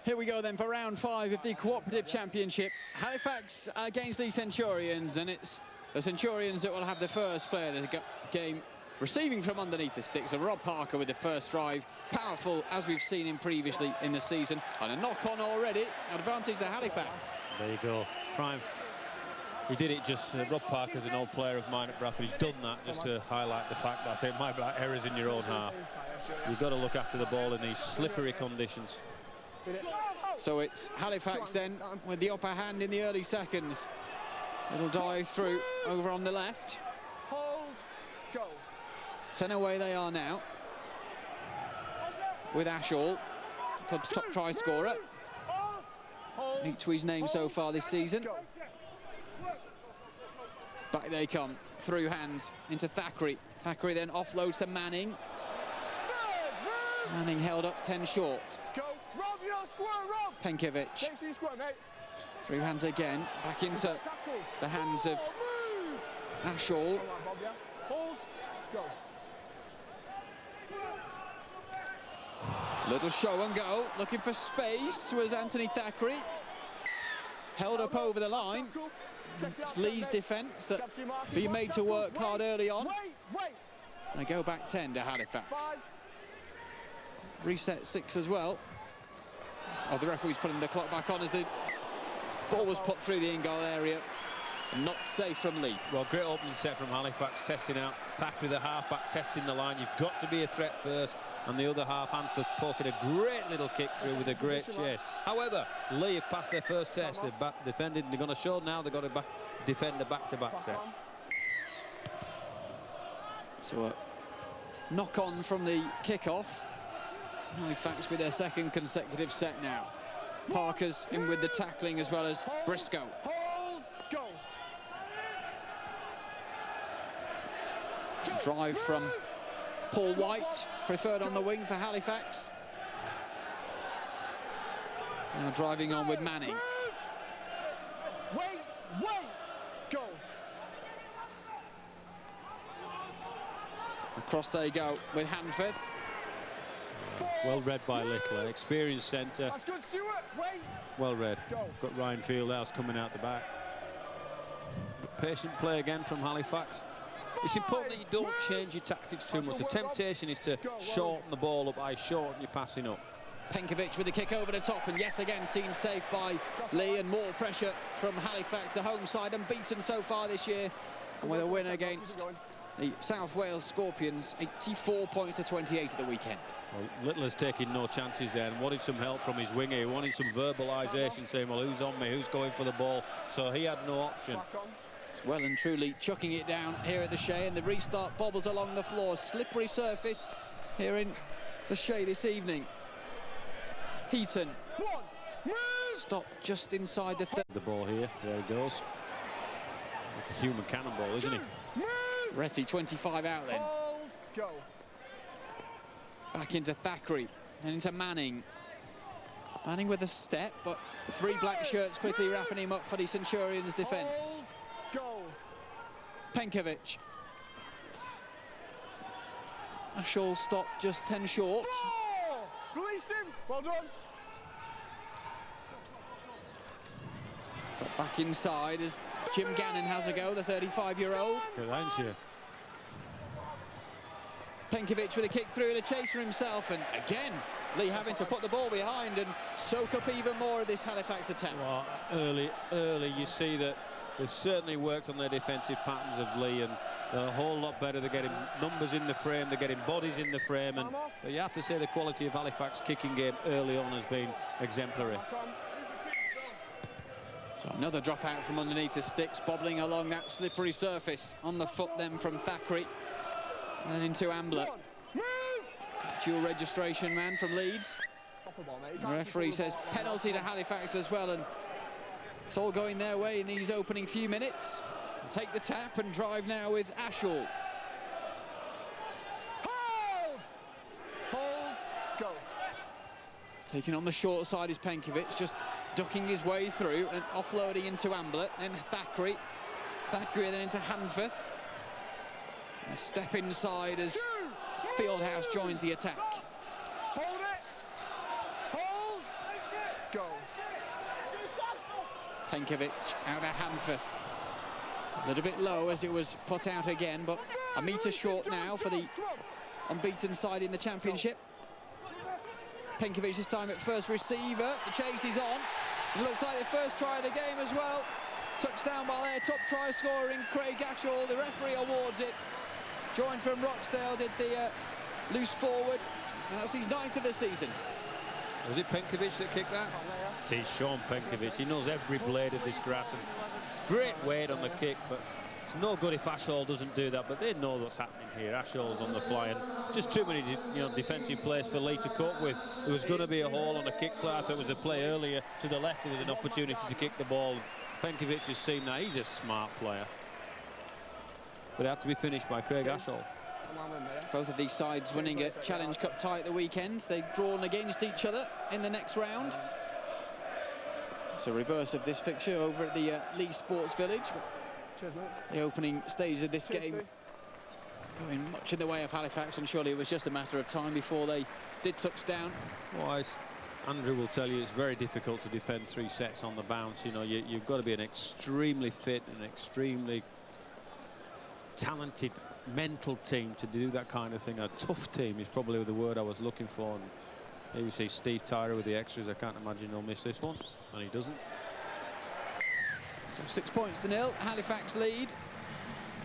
Here we go then for round 5 of the Cooperative Championship. Halifax against the Centurions, and it's the Centurions that will have the first player of the game receiving from underneath the sticks. And Rob Parker with the first drive, powerful as we've seen him previously in the season, and a knock-on already, advantage to Halifax. There you go, prime. He did it just, Rob Parker's an old player of mine at Bradford. He's done that just to highlight the fact that it might be like errors in your own half. You've got to look after the ball in these slippery conditions. So it's Halifax then with the upper hand in the early seconds. Little dive through over on the left. 10 away they are now, with Ashall, club's top try scorer. 8 to his name so far this season. Back they come, through hands into Thackeray. Thackeray then offloads to Manning. Manning held up 10 short. Penkovic. Through hands again, back into the hands of Ashall. Little show and go, looking for space was Anthony Thackeray. Held up over the line. It's Leigh's defence that being made to work hard early on. They go back 10 to Halifax. Reset 6 as well. Oh, the referee's putting the clock back on as the ball was put through the in-goal area. And not safe from Leigh. Well, great opening set from Halifax, testing out Thackeray, the half-back, testing the line. You've got to be a threat first, and the other half, Hanford poking a great little kick through with a great chase. However, Leigh have passed their first test. They've defended. They're going to show now they've got to defend a back-to-back set. So a knock-on from the kick-off. Halifax with their second consecutive set now. Parker's in with the tackling as well as Briscoe. Drive from Paul White, preferred on the wing for Halifax. Now driving on with Manning. Go. Across they go with Hanford. Well read by Littler, experienced centre. Well read. Got Ryan Fieldhouse coming out the back. Patient play again from Halifax. It's important that you don't change your tactics too much. The temptation is to shorten the ball up by shorten your passing up. Penkovic with the kick over the top, and yet again seen safe by Leigh, and more pressure from Halifax, the home side, unbeaten so far this year, and with a win against the South Wales Scorpions, 84 points to 28 at the weekend. Well, Littler's taking no chances there and wanted some help from his winger. He wanted some verbalisation, saying, well, who's on me, who's going for the ball? So he had no option. It's well and truly chucking it down here at the Shea, and the restart bobbles along the floor. Slippery surface here in the Shea this evening. Heaton stopped just inside the third. The ball here, there he goes. Like a human cannonball, isn't he? Retty 25 out then. Back into Thackeray and into Manning. Manning with a step, but 3 black shirts quickly wrapping him up for the Centurions' defence. Penkovic. Ashall stopped just 10 short. Well done. But back inside as Jim Gannon has a go, the 35-year-old. Good, aren't you? Penkovic with a kick through and a chase for himself, and again Leigh having to put the ball behind and soak up even more of this Halifax attack. Well, early you see that they've certainly worked on their defensive patterns of Leigh, and they're a whole lot better. They're getting numbers in the frame, they're getting bodies in the frame, and but you have to say the quality of Halifax kicking game early on has been exemplary. So another drop out from underneath the sticks, bobbling along that slippery surface. On the foot then from Thackeray, and into Ambler. Dual registration man from Leeds. The referee says penalty to Halifax as well, and it's all going their way in these opening few minutes. They'll take the tap and drive now with Ashall. Go. Taking on the short side is Penkovic, just ducking his way through and offloading into Ambler, then Thackeray. Thackeray then into Hanford. A step inside as Fieldhouse joins the attack. Hold it. Hold. Penkovic out of Hanforth. A little bit low as it was put out again, but a metre short now for the unbeaten side in the championship. Penkovic this time at first receiver. The chase is on. It looks like the first try of the game as well. Touchdown by their top try scorer in Craig Ashall. The referee awards it. Joined from Rochdale did the loose forward, and that's his 9th of the season. Was it Penkovic that kicked that? It is Sean Penkovic. He knows every blade of this grass. And great weight on the kick, but it's no good if Ashall doesn't do that. But they know what's happening here. Ashall's on the fly, and just too many, defensive plays for Leigh to cope with. There was going to be a hole on a kick play. I thought there was a play earlier to the left. There was an opportunity to kick the ball. Penkovic has seen that. He's a smart player. But it had to be finished by Craig Ashall. Both of these sides winning a Challenge Cup tie at the weekend. They've drawn against each other in the next round. It's a reverse of this fixture over at the Leigh Sports Village. Cheers, mate. The opening stage of this game going much in the way of Halifax, and surely it was just a matter of time before they did touch down. Well, Andrew will tell you it's very difficult to defend 3 sets on the bounce. You've got to be an extremely fit and extremely talented mental team to do that kind of thing. A tough team is probably the word I was looking for. And here we see Steve Tyrer with the extras. I can't imagine he'll miss this one, and he doesn't. So 6 points to 0. Halifax lead.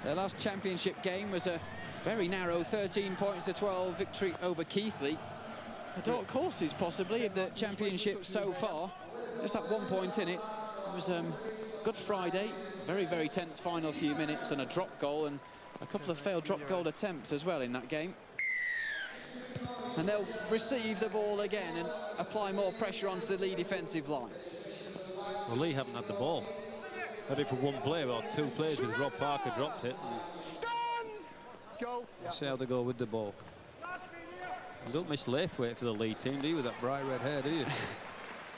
Their last championship game was a very narrow 13 points to 12 victory over Keighley. A dark horses possibly of the championship so far. Just that 1 point in it. It was Good Friday. Very, very tense final few minutes, and a drop goal and a couple of failed drop goal attempts as well in that game. And they'll receive the ball again and apply more pressure onto the Leigh defensive line. Well, Leigh haven't had the ball. Had it for 1 play, or 2 plays with Rob Parker dropped it. Stand! Go. Let's see how they go with the ball. You don't miss Laithwaite for the Leigh team, do you, with that bright red hair, do you?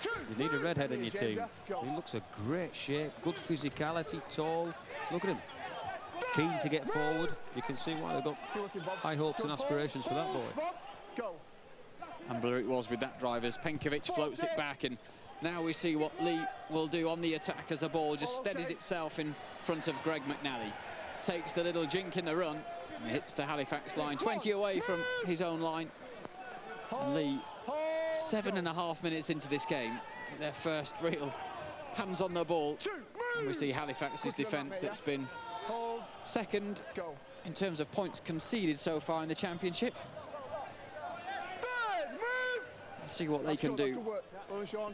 You need a redhead in your team. He looks a great shape, good physicality, tall. Look at him. Keen to get forward. You can see why they've got high hopes and aspirations for that boy. Go. And blue it was with that drive as Penkovic floats it back, and now we see what Leigh will do on the attack as the ball just steadies itself in front of Greg McNally. Takes the little jink in the run, and hits the Halifax line, 20 away from his own line. And Leigh, 7.5 minutes into this game, get their first real hands on the ball. And we see Halifax's defence that's been second in terms of points conceded so far in the championship. Let's see what they can do.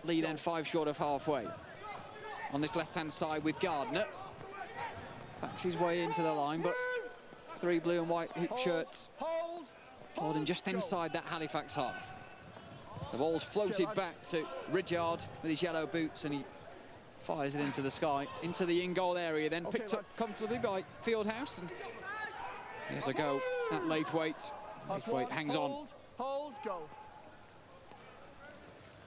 Leigh then 5 short of halfway. On this left-hand side with Gardner. Backs his way into the line, but 3 blue and white hoop shirts holding just inside that Halifax half. The ball's floated back to Ridyard with his yellow boots, and he fires it into the sky, into the in-goal area, then picked up comfortably by Fieldhouse. And here's a go at Laithwaite. Laithwaite hangs on. Hold, go.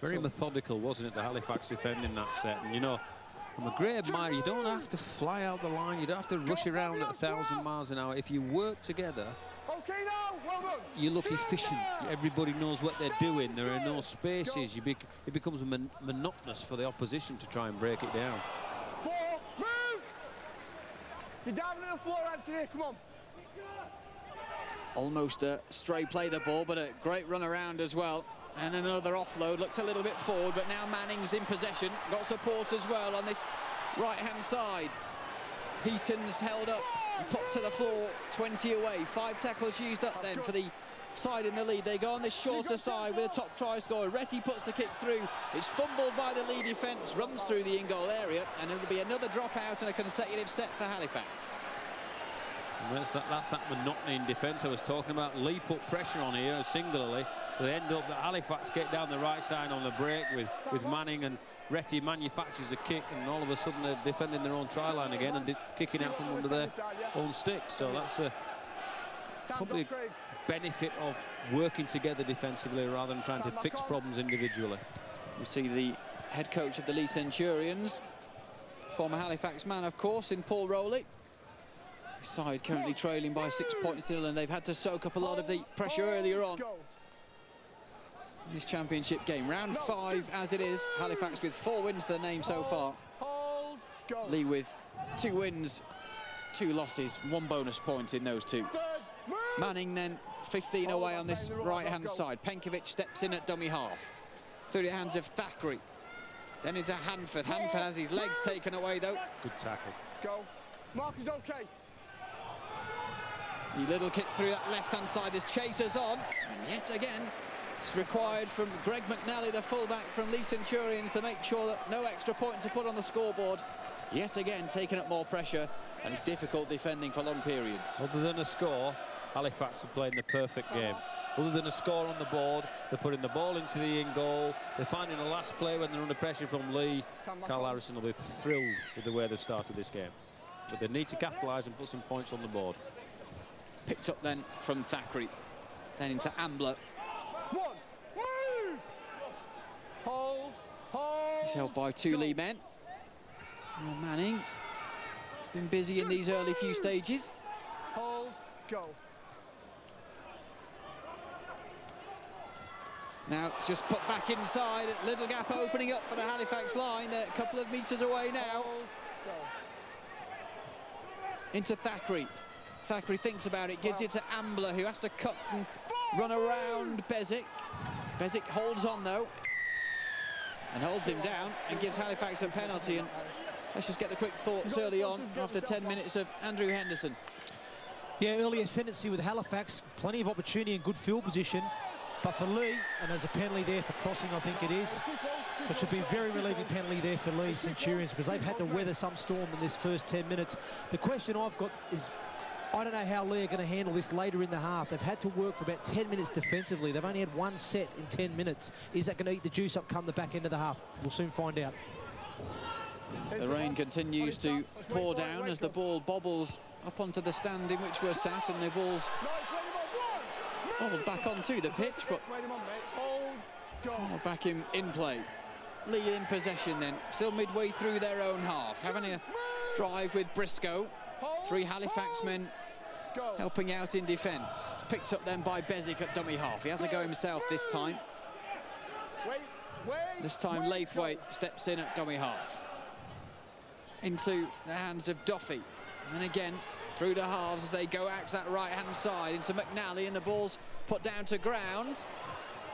Very methodical, wasn't it, the Halifax defending that set? And I'm a great admirer. You don't have to fly out the line. You don't have to rush around at 1,000 miles an hour. If you work together, Okay, now, well done. you look efficient. Everybody knows what they're doing. There are no spaces. It becomes monotonous for the opposition to try and break it down. 4, move. You're down on the floor, Anthony. Come on. Almost a stray play the ball, but a great run around as well. And another offload, looked a little bit forward, but now Manning's in possession. Got support as well on this right-hand side. Heaton's held up and put to the floor, 20 away. 5 tackles used up then for the side in the lead. They go on this shorter side with a top try scorer. Retty puts the kick through. It's fumbled by the Leigh defence, runs through the in-goal area, and it'll be another dropout and a consecutive set for Halifax. And that's that monotony in defence I was talking about. Leigh put pressure on here singularly. They end up that Halifax get down the right side on the break with Manning, and Retty manufactures a kick, and all of a sudden they're defending their own try line again and kicking out from under their own sticks. So that's probably a benefit of working together defensively rather than trying to fix problems individually. We see the head coach of the Leigh Centurions, former Halifax man, of course, in Paul Rowley. Side currently trailing by 6 points still, and they've had to soak up a lot of the pressure earlier on in this championship game. Round 5 as it is. Halifax with 4 wins to their name so far. Go. Leigh with 2 wins, 2 losses, 1 bonus point in those 2. Manning then 15 away on this right-hand side. Penkovic steps in at dummy half. Through the hands of Thackeray. Then into Hanford. Hanford has his legs taken away, though. Good tackle. Go. Mark is okay. The little kick through that left-hand side. There's chasers on. And yet again, it's required from Greg McNally, the fullback from Leigh Centurions, to make sure that no extra points are put on the scoreboard. Yet again, taking up more pressure, and it's difficult defending for long periods. Other than a score, Halifax are playing the perfect game. Other than a score on the board, they're putting the ball into the in goal. They're finding the last play when they're under pressure from Leigh. Carl Harrison will be thrilled with the way they've started this game. But they need to capitalise and put some points on the board. Picked up then from Thackeray. Then into Ambler. One. Move. Hold. Hold. He's held by 2 Leigh men. Well, Manning has been busy in these early few stages. Hold. Go. Now it's just put back inside. Little gap opening up for the Halifax line. They're a couple of metres away now. Hold. Go. Into Thackeray. Thackeray thinks about it, gives it to Ambler, who has to cut and run around Bezic. Bezic holds on, though, and holds him down and gives Halifax a penalty. And let's just get the quick thoughts early on after 10 minutes of Andrew Henderson. Yeah, early ascendancy with Halifax, plenty of opportunity and good field position. But for Leigh, and there's a penalty there for crossing, I think it is. It should be a very relieving penalty there for Leigh Centurions, because they've had to weather some storm in this first 10 minutes. The question I've got is, I don't know how Leigh are going to handle this later in the half. They've had to work for about 10 minutes defensively. They've only had 1 set in 10 minutes. Is that going to eat the juice up come the back end of the half? We'll soon find out. The rain continues to pour down as the ball bobbles up onto the stand in which we're sat, and the ball's bobbled back onto the pitch, but back in play. Leigh in possession then, still midway through their own half, having a drive with Briscoe. 3 Halifax men helping out in defence. Picked up then by Bezic at dummy half. He has a go himself this time. This time Laithwaite steps in at dummy half. Into the hands of Duffy. And again, through the halves as they go out to that right-hand side into McNally, and the ball's put down to ground.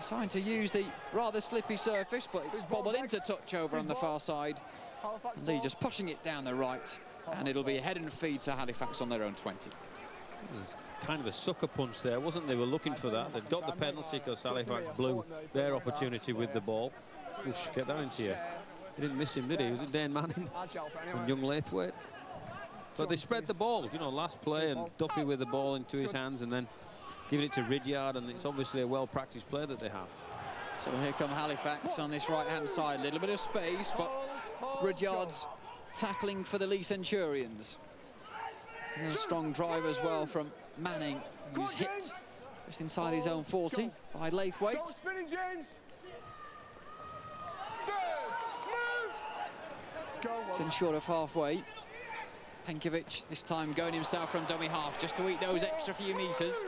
Trying to use the rather slippy surface, but it's bobbled into touch over on the far side. And Leigh just pushing it down the right, and it'll be a head and feed to Halifax on their own 20. It was kind of a sucker punch there, wasn't it? They were looking for that. They'd got the penalty because Halifax blew their opportunity with the ball. Push, get that into you. He didn't miss him, did he? Was it Dane Manning and young Laithwaite? But they spread the ball, you know, last play, and Duffy with the ball into his hands and then giving it to Ridyard, and it's obviously a well-practiced play that they have. So here come Halifax on this right-hand side. A little bit of space, but Ridyard's tackling for the Leigh Centurions. And a strong drive as well from Manning, who's hit just inside his own 40 by Laithwaite. 10 short of halfway. Penkovic this time going himself from dummy half just to eat those extra few metres.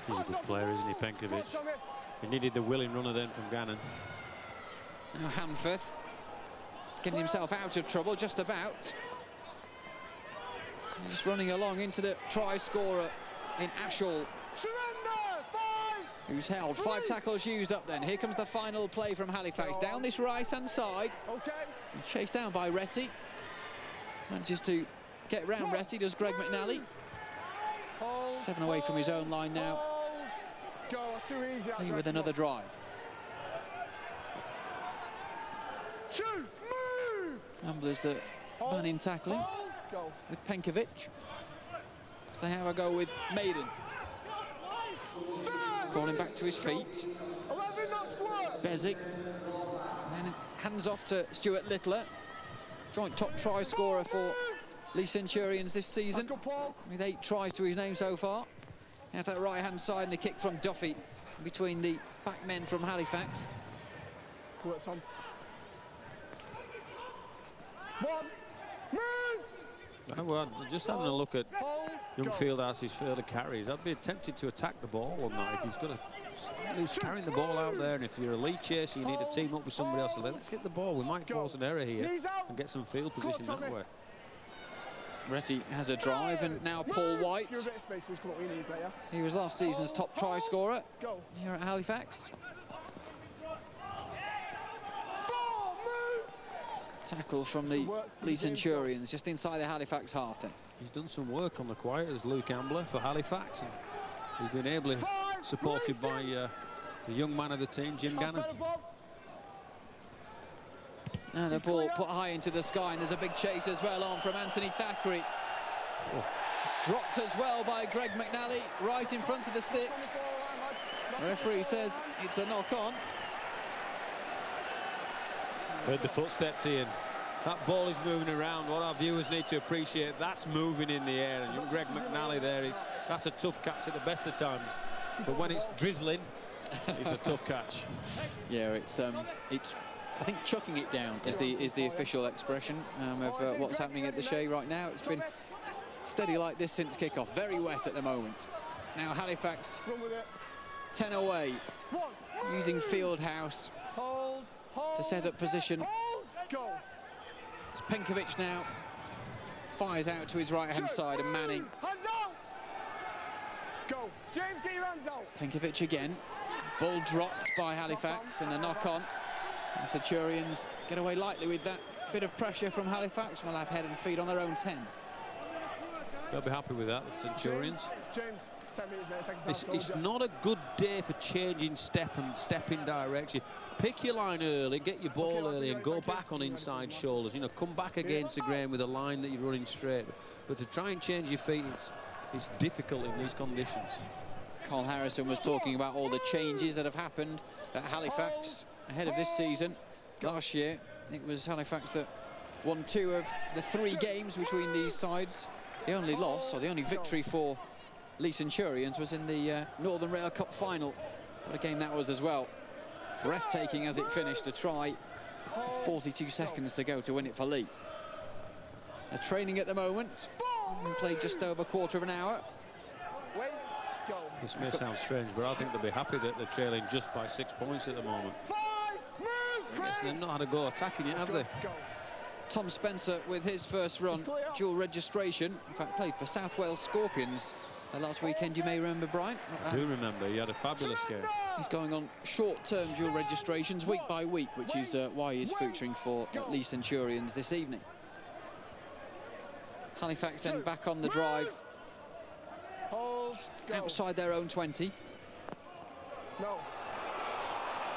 He's a good player, isn't he, Penkovic? He needed the willing runner then from Gannon. Now Hanforth getting himself out of trouble just about. Just running along into the try scorer in Ashall, who's held. 5 tackles used up then. Here comes the final play from Halifax. Down this right-hand side. And chased down by Retty. Manages to get round Retty, does Greg McNally. 7 away from his own line now. Leigh with another drive. Ambler's the man in tackling with Penkovic. So they have a go with Maiden. Crawling back to his feet. Bezic. And then hands off to Stuart Littler. Joint top try scorer for Leigh Centurions this season, with 8 tries to his name so far. At that right-hand side, and a kick from Duffy between the back men from Halifax. Well, just having a look at young Fieldhouse's further carries. I'd be tempted to attack the ball on that. If he's got a slightly loose carrying the ball out there, and if you're a lead chaser, you need to team up with somebody else. So let's hit the ball. We might force an error here and get some field position that way. Retty has a drive, and now Paul White. He was last season's top try scorer here at Halifax. Tackle from the Leigh Centurions just inside the Halifax half then. He's done some work on the quiet as Luke Ambler for Halifax, and he's been ably supported by the young man of the team, Jim Gannon. And the ball put high into the sky, and there's a big chase as well on from Anthony Thackeray. Oh. It's dropped as well by Greg McNally right in front of the sticks. The referee says it's a knock on. Heard the footsteps, Ian. That ball is moving around. What our viewers need to appreciate, that's moving in the air. And young Greg McNally there, that's a tough catch at the best of times. But when it's drizzling, it's a tough catch. Yeah, it's I think chucking it down is the official expression of what's happening at the Shea right now. It's been steady like this since kickoff. Very wet at the moment. Now Halifax 10 away, using Fieldhouse to set up position. It's Penkovic now. Fires out to his right-hand side, and Manning. Penkovic again. Ball dropped by Halifax, and a knock-on. The Centurions get away lightly with that bit of pressure from Halifax. Will have head and feet on their own 10. They'll be happy with that, the Centurions. It's not a good day for changing step and stepping direction. Pick your line early, get your ball early, and go back on inside shoulders. You know, come back against the grain with a line that you're running straight. But to try and change your feet, it's difficult in these conditions. Carl Harrison was talking about all the changes that have happened at Halifax ahead of this season. Last year, it was Halifax that won 2 of the 3 games between these sides. The only loss, or the only victory for Leigh Centurions, was in the Northern Rail Cup final. What a game that was as well. Breathtaking as it finished, to try 42 seconds to go to win it for Leigh. They're training at the moment, and played just over a quarter of an hour. This may sound strange, but I think they'll be happy that they're trailing just by 6 points at the moment. I guess they've not had a go attacking it, have they? Tom Spencer with his first run, dual registration. In fact, played for South Wales Scorpions last weekend, you may remember, Brian. I do remember, he had a fabulous game. He's going on short-term dual registrations week by week, which is why he's featuring for Leigh Centurions this evening. Halifax then back on the drive, outside their own 20.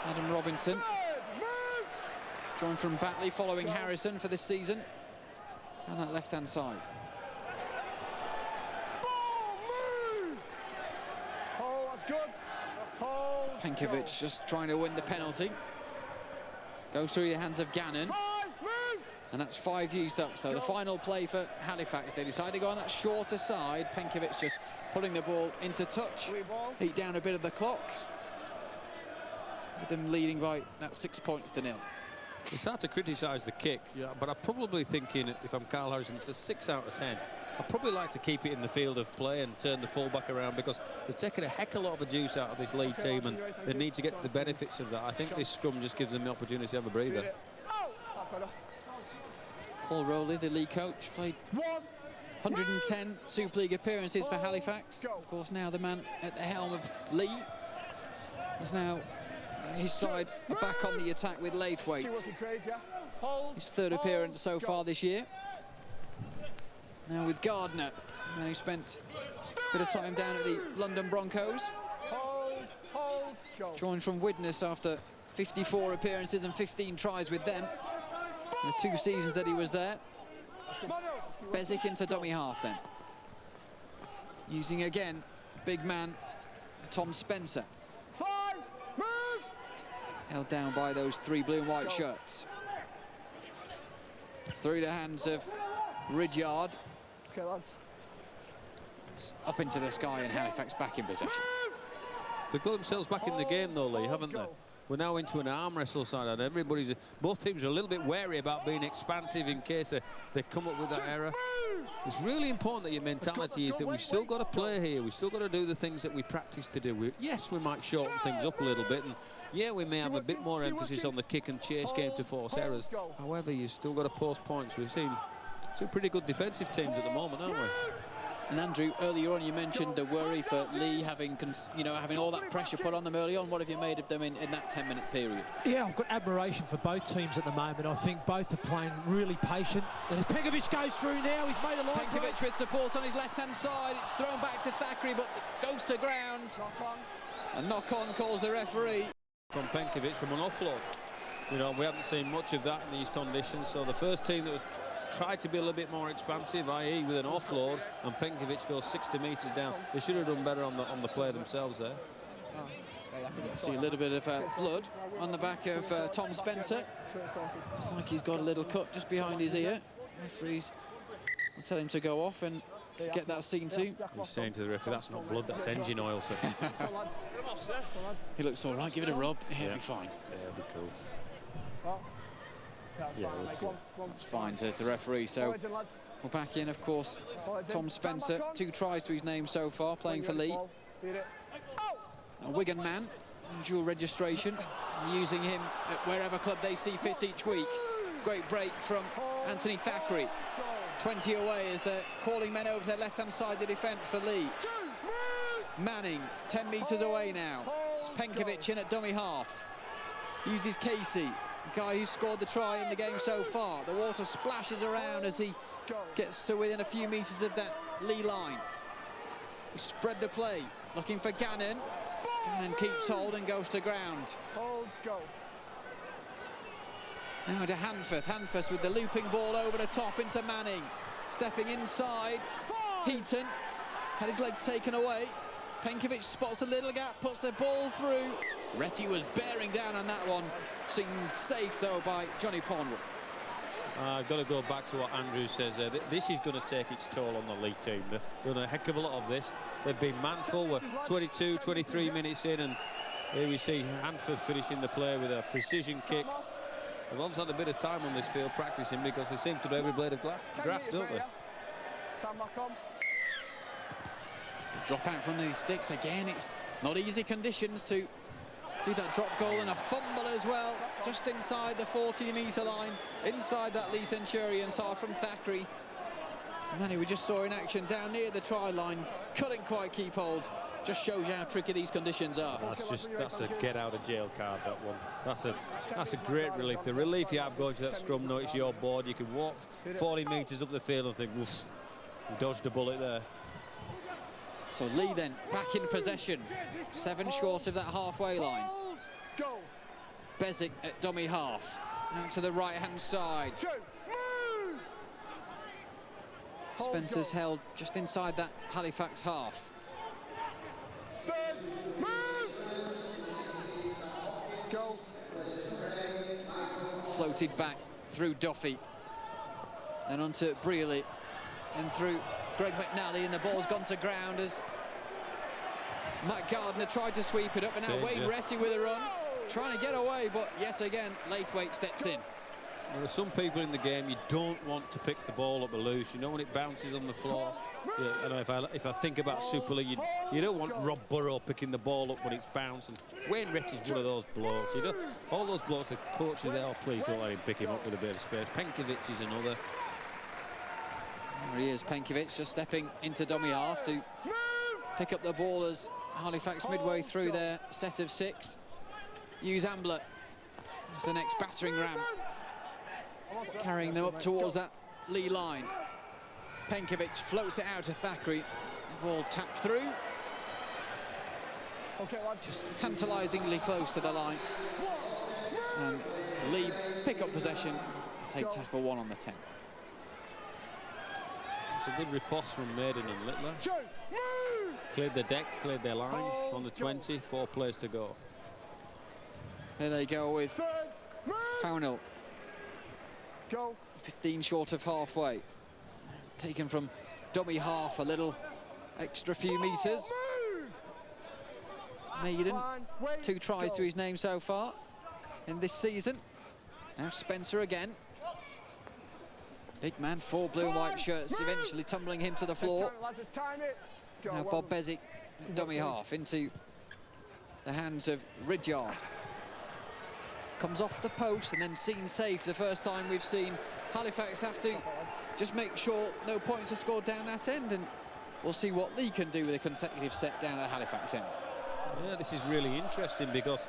Adam Robinson, joined from Batley following Harrison for this season, and that left-hand side. Penkovic just trying to win the penalty. Goes through the hands of Gannon. And that's 5 used up. So the final play for Halifax, they decide to go on that shorter side. Penkovic just pulling the ball into touch. Eat down a bit of the clock, with them leading by that 6 points to 0. It's hard to criticise the kick, yeah, but I'm probably thinking, if I'm Carl Harrison, it's a 6 out of 10. I'd probably like to keep it in the field of play and turn the full-back around, because they've taken a heck of a lot of the juice out of this Leigh team, and they need to get to the benefits of that. I think this scrum just gives them the opportunity to have a breather. Paul Rowley, the Leigh coach, played 110 Super League appearances for Halifax. Of course, now the man at the helm of Leigh is now his side are back on the attack with Laithwaite. His 3rd appearance so far this year. Now with Gardner, and he spent a bit of time down at the London Broncos. Joined from Widnes after 54 appearances and 15 tries with them in the 2 seasons that he was there. Bezic into dummy half then. Using again, big man Tom Spencer. Held down by those 3 blue and white shirts. Through the hands of Ridyard. It's up into the sky, and Halifax back in possession. They've got themselves back in the game though, Leigh, haven't they? we're now into an arm wrestle side, and both teams are a little bit wary about being expansive in case they come up with that error. It's really important that your mentality is that we've still got to play here. We've still got to do the things that we practice to do. Yes, we might shorten things up a little bit, and yeah, we may have a bit more emphasis on the kick and chase game to force errors. However, you've still got to post points. We've seen two pretty good defensive teams at the moment, haven't we? And Andrew, earlier on you mentioned the worry for Leigh having all that pressure put on them early on. What have you made of them in that 10-minute period? Yeah, I've got admiration for both teams at the moment. I think both are playing really patient. And as Penkovic goes through now, he's made a line. Penkovic with support on his left-hand side. It's thrown back to Thackeray, but goes to ground. A knock-on calls the referee. From Penkovic from an offload. You know, we haven't seen much of that in these conditions. So the first team that was tried to be a little bit more expansive, i.e. with an offload, and Penkovic goes 60 metres down. They should have done better on the play themselves there. See a little bit of blood on the back of Tom Spencer. It's like he's got a little cut just behind his ear. Referees will tell him to go off and get that seen to. He's saying to the referee, that's not blood, that's engine oil, sir. He looks all right, give it a rub, he'll be fine. Yeah, it'll be cool. Yeah, it's fine, says the referee. So we're back in, of course. Tom Spencer, 2 tries to his name so far, playing for Leigh. A Wigan man, dual registration, using him at wherever club they see fit each week. Great break from Anthony Thackeray. 20 away as they're calling men over to their left-hand side of the defence for Leigh. Manning, 10 metres away now. It's Penkovic in at dummy half. Uses Casey, the guy who scored the try in the game so far. The water splashes around as he gets to within a few metres of that Leigh line. We spread the play, looking for Gannon. Gannon keeps hold and goes to ground. Now to Hanforth. Hanforth with the looping ball over the top into Manning. Stepping inside. Heaton had his legs taken away. Penkovic spots a little gap, puts the ball through. Retty was bearing down on that one. Seemed safe, though, by Johnny Pondwell. I've got to go back to what Andrew says there. This is going to take its toll on the Leigh team. They've done a heck of a lot of this. They've been manful. We're 22, 23 minutes in, and here we see Hanforth finishing the play with a precision kick. They've also had a bit of time on this field practicing because they seem to do every blade of grass, don't they? Drop out from the sticks again. It's not easy conditions to do that drop goal, and a fumble as well, just inside the 40-metre line, inside that Leigh Centurions half from Thackeray. Manny, we just saw in action down near the try line, couldn't quite keep hold. Just shows you how tricky these conditions are. That's a get out of jail card, that one. That's a great relief. The relief you have going to that scrum, notice your board, you can walk 40 metres up the field and think, oof, you dodged a bullet there. So Leigh then back in possession, 7 short of that halfway line. Bezic at dummy half, out to the right-hand side. Spencer's held just inside that Halifax half. Floated back through Duffy, then onto Brealey, and through Greg McNally, and the ball's gone to ground as Matt Gardner tried to sweep it up, and now Wayne Retty with a run, trying to get away, but yet again Laithwaite steps in. There are some people in the game you don't want to pick the ball up loose. You know when it bounces on the floor. Yeah, I know if I think about Super League, you don't want Rob Burrow picking the ball up when it's bouncing. Wayne Retty's one of those blokes. You know, all those blokes, the coaches there, oh please don't let him pick him up with a bit of space. Penkovic is another. There he is, Penkovic just stepping into dummy half to pick up the ball as Halifax midway through their set of 6. Use Ambler as the next battering ram, carrying them up towards that Leigh line. Penkovic floats it out to Thackeray. The ball tapped through. Just tantalisingly close to the line. And Leigh pick up possession, take tackle 1 on the 10. It's a good riposte from Maiden and Littler. Cleared the decks, cleared their lines on the 20, 4 players to go. There they go with Pownell. 15 short of halfway. Taken from dummy half, a little extra few metres. Maiden, 2 tries to his name so far in this season. Now Spencer again. Big man, 4 blue and white shirts, eventually tumbling him to the floor. Now Bob Bezic, dummy half, into the hands of Ridyard. Comes off the post and then seen safe. The first time we've seen Halifax have to just make sure no points are scored down that end, and we'll see what Leigh can do with a consecutive set down at Halifax end. Yeah, this is really interesting because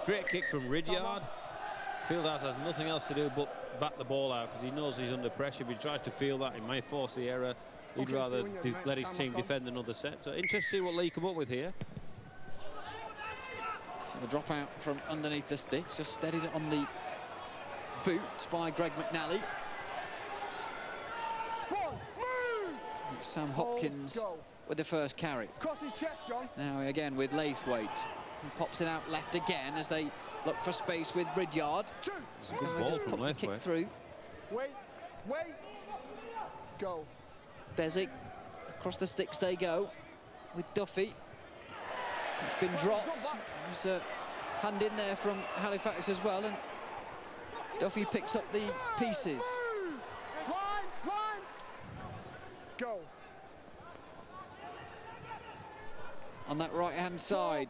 great kick from Ridyard. Fieldhouse has nothing else to do but bat the ball out because he knows he's under pressure. If he tries to feel that, he may force the error. He'd rather let his team defend another set. So interesting to see what Leigh come up with here. So the drop out from underneath the sticks, just steadied on the boot by Greg McNally. It's Sam Hopkins with the first carry. Cross his chest, John. Now again with lace weight. He pops it out left again as they look for space with Ridyard. It's a good ball just from put the left kick way. through. Wait. Go. Bezic, across the sticks they go with Duffy. It's been dropped. There's a hand in there from Halifax as well, and Duffy picks up the pieces. Climb. Go. On that right-hand side.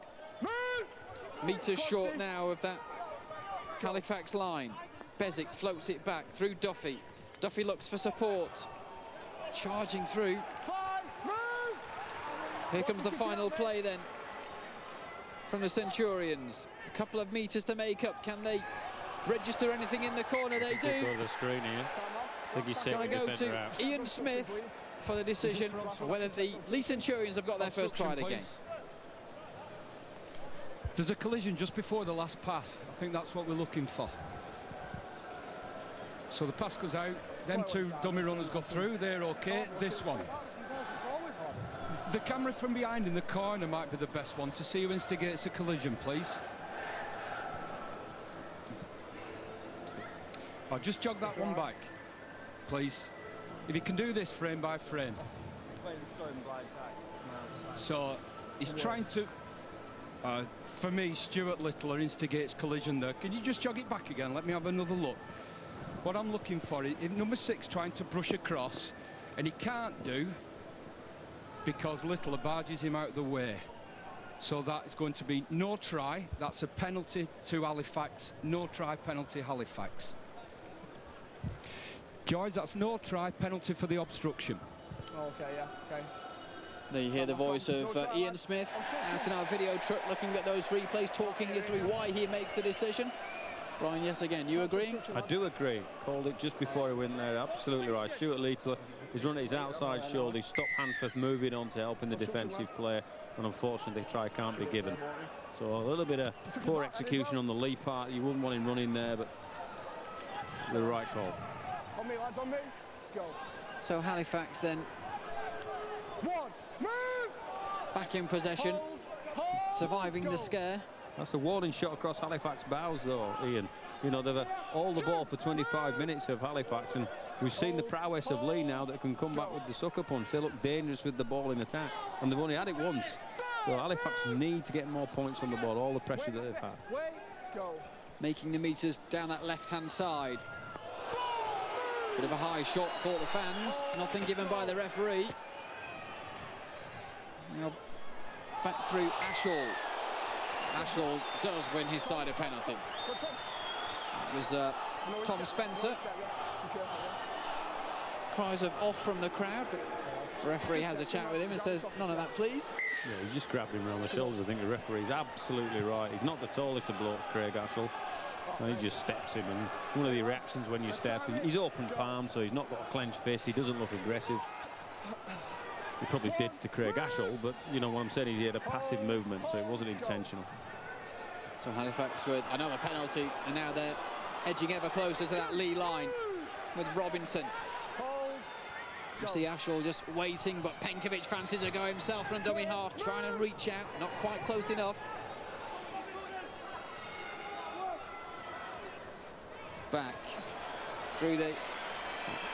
Meters short now of that Halifax line. Bezic floats it back through Duffy. Duffy looks for support. Charging through. Here comes the final play then from the Centurions. A couple of meters to make up. Can they register anything in the corner? They do. Go to the screen here. I think he's taking Gonna the go defender to out. Ian Smith for the decision whether the Leigh Centurions have got their first try of the game. There's a collision just before the last pass. I think that's what we're looking for. So the pass goes out, them 2 dummy runners go through, they're okay. This one. The camera from behind in the corner might be the best one to see who instigates a collision, please. Oh, just jog that one back, please. If you can do this frame by frame. So he's trying to, for me, Stuart Littler instigates collision there. Can you just jog it back again? Let me have another look. What I'm looking for is number 6 trying to brush across, and he can't do because Littler barges him out of the way. So that is going to be no try. That's a penalty to Halifax. No try, penalty Halifax. George, that's no try, penalty for the obstruction. Okay, yeah, okay. There you hear the voice of Ian Smith out in our video truck looking at those replays, talking you through why he makes the decision. Brian, yet again, you agreeing? I do agree. Called it just before he went there. Absolutely right. Stuart Littler is running his outside shoulder. He stopped Hanforth moving on to help in the defensive play, and unfortunately the try can't be given. So a little bit of poor execution on the Leigh part. You wouldn't want him running there, but the right call. On me, lads, on me. Go. So Halifax then 1, move. back in possession, surviving the scare. That's a warning shot across Halifax bows, though, Ian. You know, they've all the ball for 25 minutes of Halifax, and we've seen the prowess of Leigh now that can come back with the sucker punch. They look dangerous with the ball in attack, and they've only had it once. So Halifax need to get more points on the ball, all the pressure that they've had. Go. Making the meters down that left-hand side. Bit of a high shot for the fans. Nothing given by the referee. Now back through Ashall. Ashall does win his side of penalty. It was Tom Spencer. Cries of off from the crowd. The referee has a chat with him and says, none of that, please. Yeah, he just grabbed him around the shoulders. I think the referee's absolutely right. He's not the tallest of blokes, Craig Ashall. And he just steps him, and one of the reactions when you step, he's open palm, so he's not got a clenched fist. He doesn't look aggressive. He probably did to Craig Ashall, but you know what I'm saying, he had a passive movement, so it wasn't intentional. So Halifax with another penalty, and now they're edging ever closer to that Leigh line with Robinson. You see Ashall just waiting, but Penkovic fancies a go himself from dummy half, trying to reach out, not quite close enough. Back through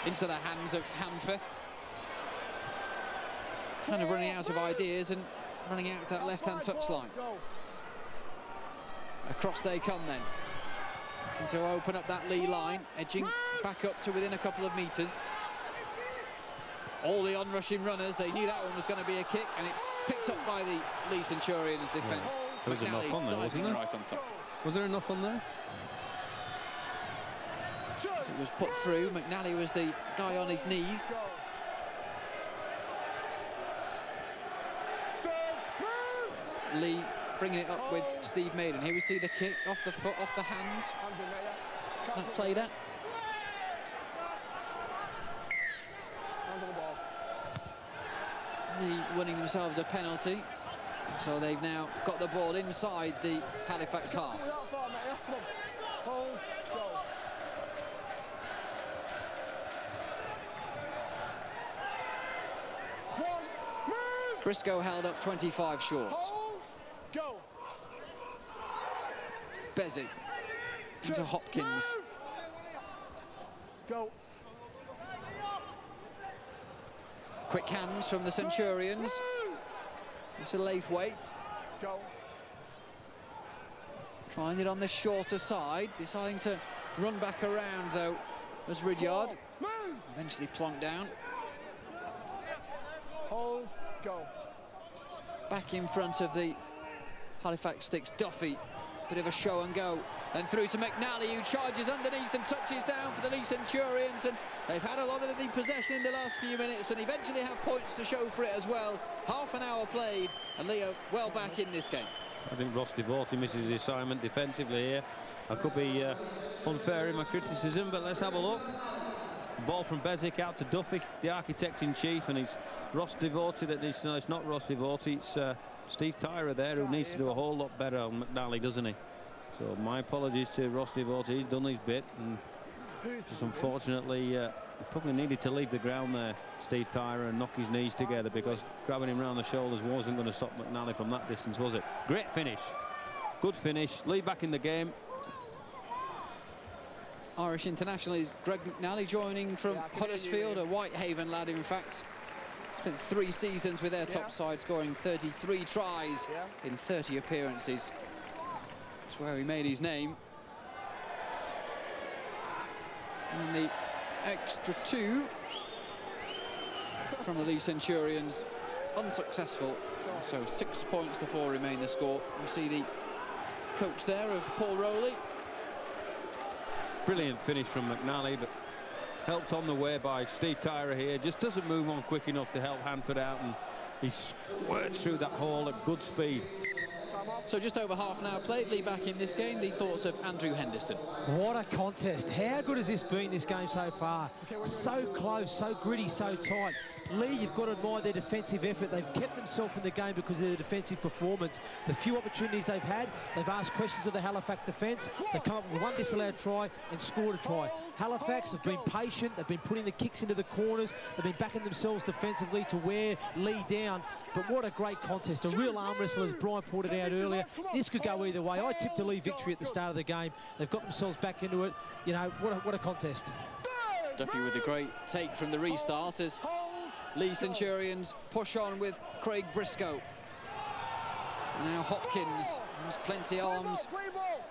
into the hands of Hanforth. Kind of running out of ideas, and running out that left-hand touchline. Across they come then. Looking to open up that Leigh line, edging back up to within a couple of metres. All the onrushing runners, they knew that one was going to be a kick, and it's picked up by the Leigh Centurions defence. Yeah. There was a knock on there, wasn't there? Right on top. Was there a knock on there? As it was put through, McNally was the guy on his knees. It's Leigh bringing it up with Steve Maiden. Here we see the kick off the foot, off the hand. That played out. Leigh winning themselves a penalty. So they've now got the ball inside the Halifax half. Briscoe held up 25 short. Bezzy into Hopkins. Quick hands from the Centurions. It's a Laithwaite. Trying it on the shorter side, deciding to run back around though as Ridyard. Eventually plonked down. Hold, go. Back in front of the Halifax sticks, Duffy. Bit of a show and go. And through to McNally, who charges underneath and touches down for the Leigh Centurions. And they've had a lot of the possession in the last few minutes and eventually have points to show for it as well. Half an hour played, and Leigh are well back in this game. I think Ross Devorty misses his assignment defensively here. I could be unfair in my criticism, but let's have a look. Ball from Bezic out to Duffy, the architect-in-chief, and it's Ross Devorty that needs to know. It's not Ross Devorty, it's Steve Tyrer there, who needs to do a whole lot better on McNally, doesn't he? So my apologies to Ross Devorty. He's done his bit, and just unfortunately he probably needed to leave the ground there, Steve Tyrer, and knock his knees together, because grabbing him round the shoulders wasn't going to stop McNally from that distance, was it? Great finish, good finish. Leigh back in the game. Irish international is Greg McNally, joining from Huddersfield, a Whitehaven lad in fact. Spent 3 seasons with their top side, scoring 33 tries in 30 appearances. That's where he made his name. And the extra 2 from the Leigh Centurions, unsuccessful. So 6 points to 4 remain the score. We see the coach there of Paul Rowley. Brilliant finish from McNally, but helped on the way by Steve Tyrer here. Just doesn't move on quick enough to help Hanford out, and he squirts through that hole at good speed. So just over half an hour played. Leigh back in this game. The thoughts of Andrew Henderson. What a contest. How good has this been, this game so far? So close, so gritty, so tight. Leigh, you've got to admire their defensive effort. They've kept themselves in the game because of their defensive performance. The few opportunities they've had, they've asked questions of the Halifax defence. They've come up with 1 disallowed try and scored a try. Halifax have been patient. They've been putting the kicks into the corners. They've been backing themselves defensively to wear Leigh down. But what a great contest. A real arm wrestle, as Brian pointed out earlier. This could go either way. I tipped a Leigh victory at the start of the game. They've got themselves back into it. You know, what a contest. Duffy with a great take from the restart as Leigh Centurions push on with Craig Briscoe. Now Hopkins has plenty arms,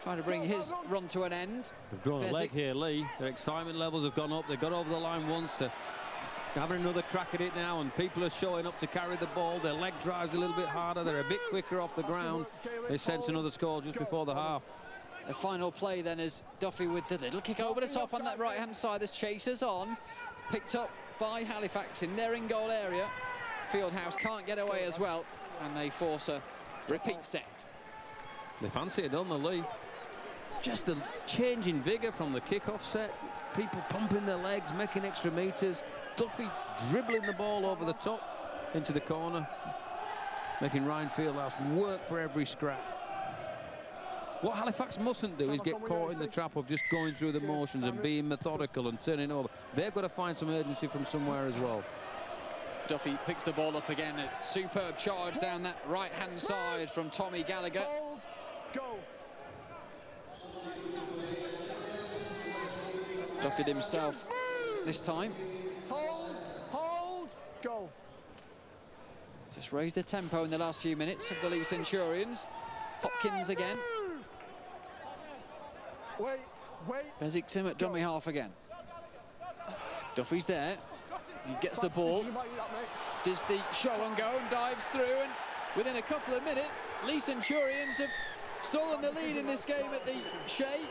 trying to bring his run to an end. They've drawn a leg here, Leigh. Their excitement levels have gone up. They got over the line once. They're having another crack at it now, and people are showing up to carry the ball. Their leg drives a little bit harder. They're a bit quicker off the ground. They sense another score just before the half. The final play then is Duffy with the little kick over the top on that right-hand side as chasers on. Picked up by Halifax in their in-goal area. Fieldhouse can't get away as well, and they force a repeat set. They fancy it, don't they, Leigh? Just the change in vigour from the kick-off set. People pumping their legs, making extra metres. Duffy dribbling the ball over the top into the corner, making Ryan Fieldhouse work for every scrap. What Halifax mustn't do is get caught in the trap of just going through the motions and being methodical and turning over. They've got to find some urgency from somewhere as well. Duffy picks the ball up again. A superb charge down that right-hand side from Tommy Gallagher. Duffy himself this time. Hold, go. Just Just raised the tempo in the last few minutes of the Leigh Centurions. Hopkins again. Wait. Bezic Tim at dummy half again. Duffy's there. He gets the ball. Does the show and go and dives through, and within a couple of minutes, Leigh Centurions have stolen the lead in this game at the Shea.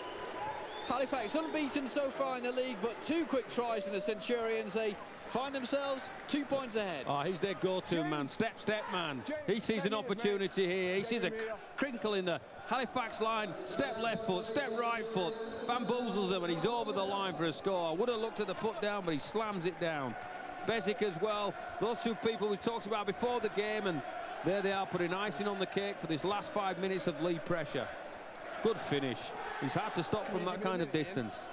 Halifax unbeaten so far in the league, but 2 quick tries from the Centurions. They find themselves 2 points ahead. Oh, he's their go-to man, step man. He sees an opportunity here. He sees a crinkle in the Halifax line. Step left foot, step right foot. Bamboozles them, and he's over the line for a score. Would have looked at the put down, but he slams it down. Bezic as well. Those 2 people we talked about before the game, and there they are putting icing on the cake for this last 5 minutes of Leigh pressure. Good finish. He's hard to stop from that kind of distance.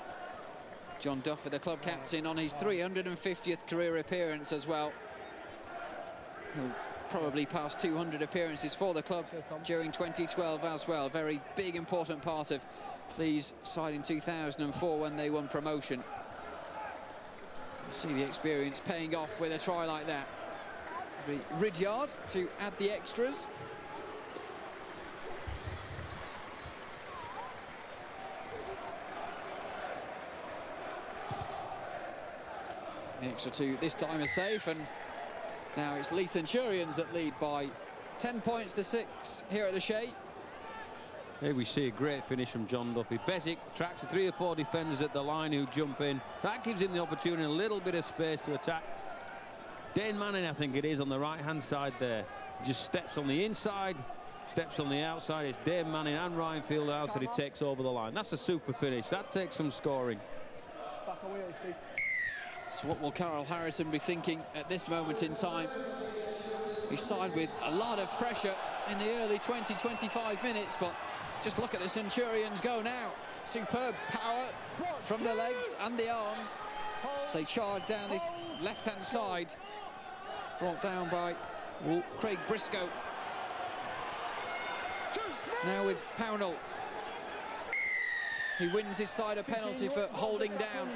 John Duffy, the club captain, on his 350th career appearance as well. He'll probably pass 200 appearances for the club during 2012 as well. Very big, important part of Leigh's side in 2004 when they won promotion. See the experience paying off with a try like that. Ridyard to add the extras. The extra 2 this time is safe, and now it's Leigh Centurions that lead by 10 points to 6 here at the Shea. Here we see a great finish from John Duffy. Bezic tracks 3 or 4 defenders at the line who jump in. That gives him the opportunity, a little bit of space to attack. Dane Manning, I think it is, on the right-hand side there. Just steps on the inside, steps on the outside. It's Dane Manning and Ryan Fieldhouse that he takes over the line. That's a super finish. That takes some scoring. So what will Carl Harrison be thinking at this moment in time? He's side with a lot of pressure in the early 20-25 minutes, but just look at the Centurions go now. Superb power from the legs and the arms. They charge down this left-hand side, brought down by Craig Briscoe. Now with Pownall. He wins his side a penalty for holding down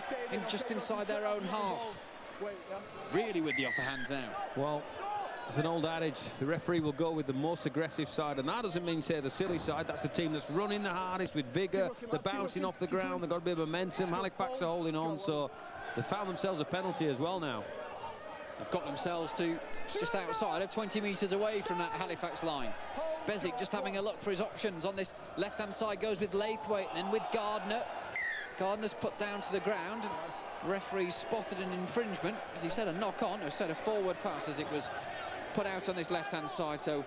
just inside their own half. Really with the upper hand now. Well, it's an old adage. The referee will go with the most aggressive side, and that doesn't mean, say, the silly side. That's the team that's running the hardest with vigour. They're bouncing off the ground. They've got a bit of momentum. Halifax are holding on, so they found themselves a penalty as well now. They've got themselves to just outside of 20 metres away from that Halifax line. Bezic just having a look for his options on this left-hand side, goes with Laithwaite and then with Gardner. Gardner's put down to the ground. Referee spotted an infringement, as he said, a knock-on, or said a forward pass as it was put out on this left-hand side. So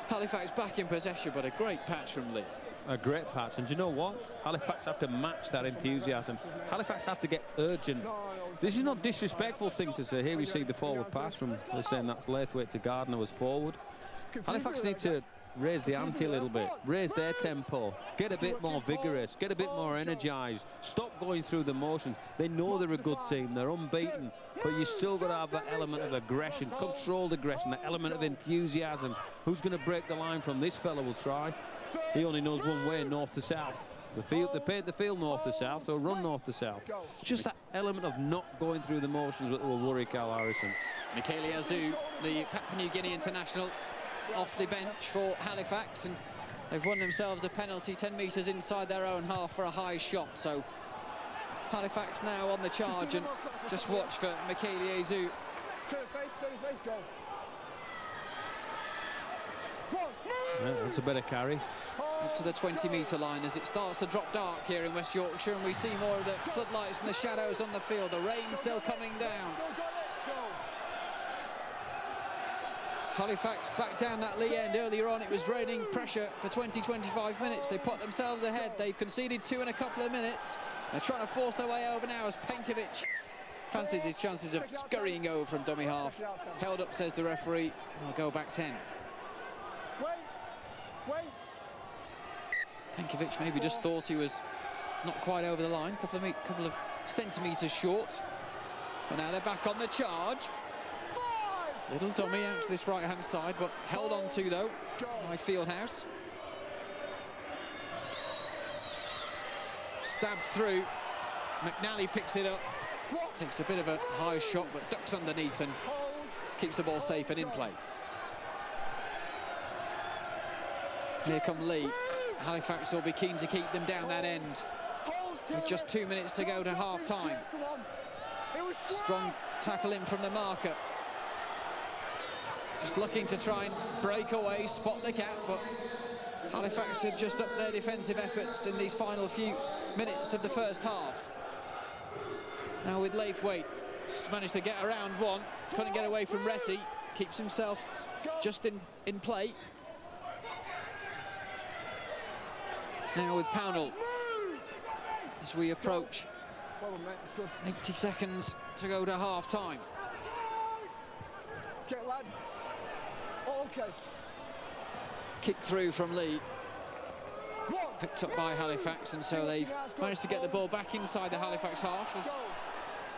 Halifax back in possession, but a great patch from Leigh. A great patch, and do you know what? Halifax have to match that enthusiasm. Halifax have to get urgent. This is not a disrespectful thing to say. Here we see the forward pass from, they're saying that's Laithwaite to Gardner was forward. Halifax need to raise the ante a little bit, raise their tempo, get a bit more vigorous, get a bit more energised, stop going through the motions. They know they're a good team, they're unbeaten, but you still got to have that element of aggression, controlled aggression, that element of enthusiasm. Who's going to break the line from this fella will try. He only knows one way, north to south. They paint the field north to south, so run north to south. It's just that element of not going through the motions that will worry Carl Harrison. Michele Azu, the Papua New Guinea international, off the bench for Halifax, and they've won themselves a penalty 10 metres inside their own half for a high shot. So Halifax now on the charge, and just watch for Michele Azu. Yeah, that's a better carry. Up to the 20-metre line as it starts to drop dark here in West Yorkshire, and we see more of the floodlights and the shadows on the field. The rain still coming down. Halifax back down that Leigh end. Earlier on it was raining pressure for 20-25 minutes. They put themselves ahead. They've conceded 2 in a couple of minutes. They're trying to force their way over now as Penkovic fancies his chances of scurrying over from dummy half. Held up, says the referee. I'll go back 10. Penkovic maybe just thought he was not quite over the line, couple of centimetres short. But now they're back on the charge. Little dummy out to this right-hand side, but held on to, though, by Fieldhouse. Stabbed through. McNally picks it up. Takes a bit of a high shot, but ducks underneath, and keeps the ball safe and in play. Here come Leigh. Halifax will be keen to keep them down that end. With just 2 minutes to go to half-time. Strong tackle in from the marker. Just looking to try and break away, spot the gap, but Halifax have just upped their defensive efforts in these final few minutes of the first half. Now with Laithwaite, managed to get around one, couldn't get away from Retty, keeps himself just in play. Now with Pownell, as we approach 80 seconds to go to half-time. Okay, lads. Okay. Kick through from Leigh. Picked up by Halifax, and so they've managed to get the ball back inside the Halifax half as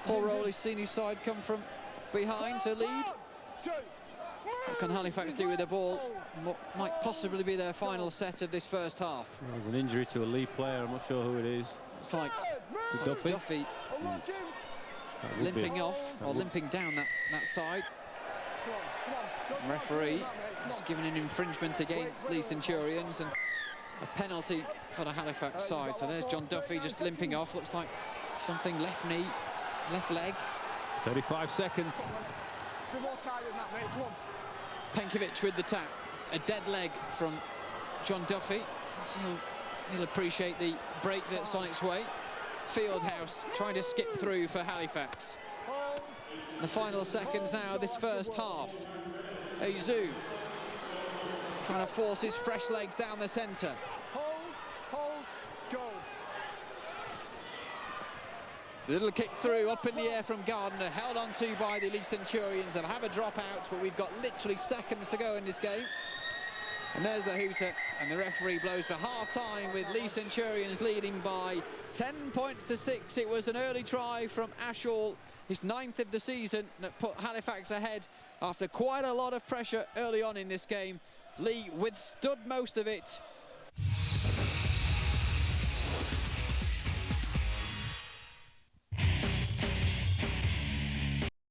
Paul Rowley's seen his side come from behind to lead. What can Halifax do with the ball? What might possibly be their final set of this first half? Well, there's an injury to a Leigh player. I'm not sure who it is. It's like Duffy limping off, or limping down that side. Referee has given an infringement against Leigh Centurions and a penalty for the Halifax side. So there's John Duffy just limping off. Looks like something left knee, left leg. 35 seconds. Penkovic with the tap. A dead leg from John Duffy. He'll appreciate the break that's on its way. Fieldhouse trying to skip through for Halifax. The final seconds now, this first half. Azu trying to force his fresh legs down the centre. The little kick through up in the air from Gardner, held on to by the Leigh Centurions. They'll have a drop out, but we've got literally seconds to go in this game. And there's the hooter, and the referee blows for half-time with Leigh Centurions leading by 10 points to 6. It was an early try from Ashall, his 9th of the season, that put Halifax ahead after quite a lot of pressure early on in this game. Leigh withstood most of it,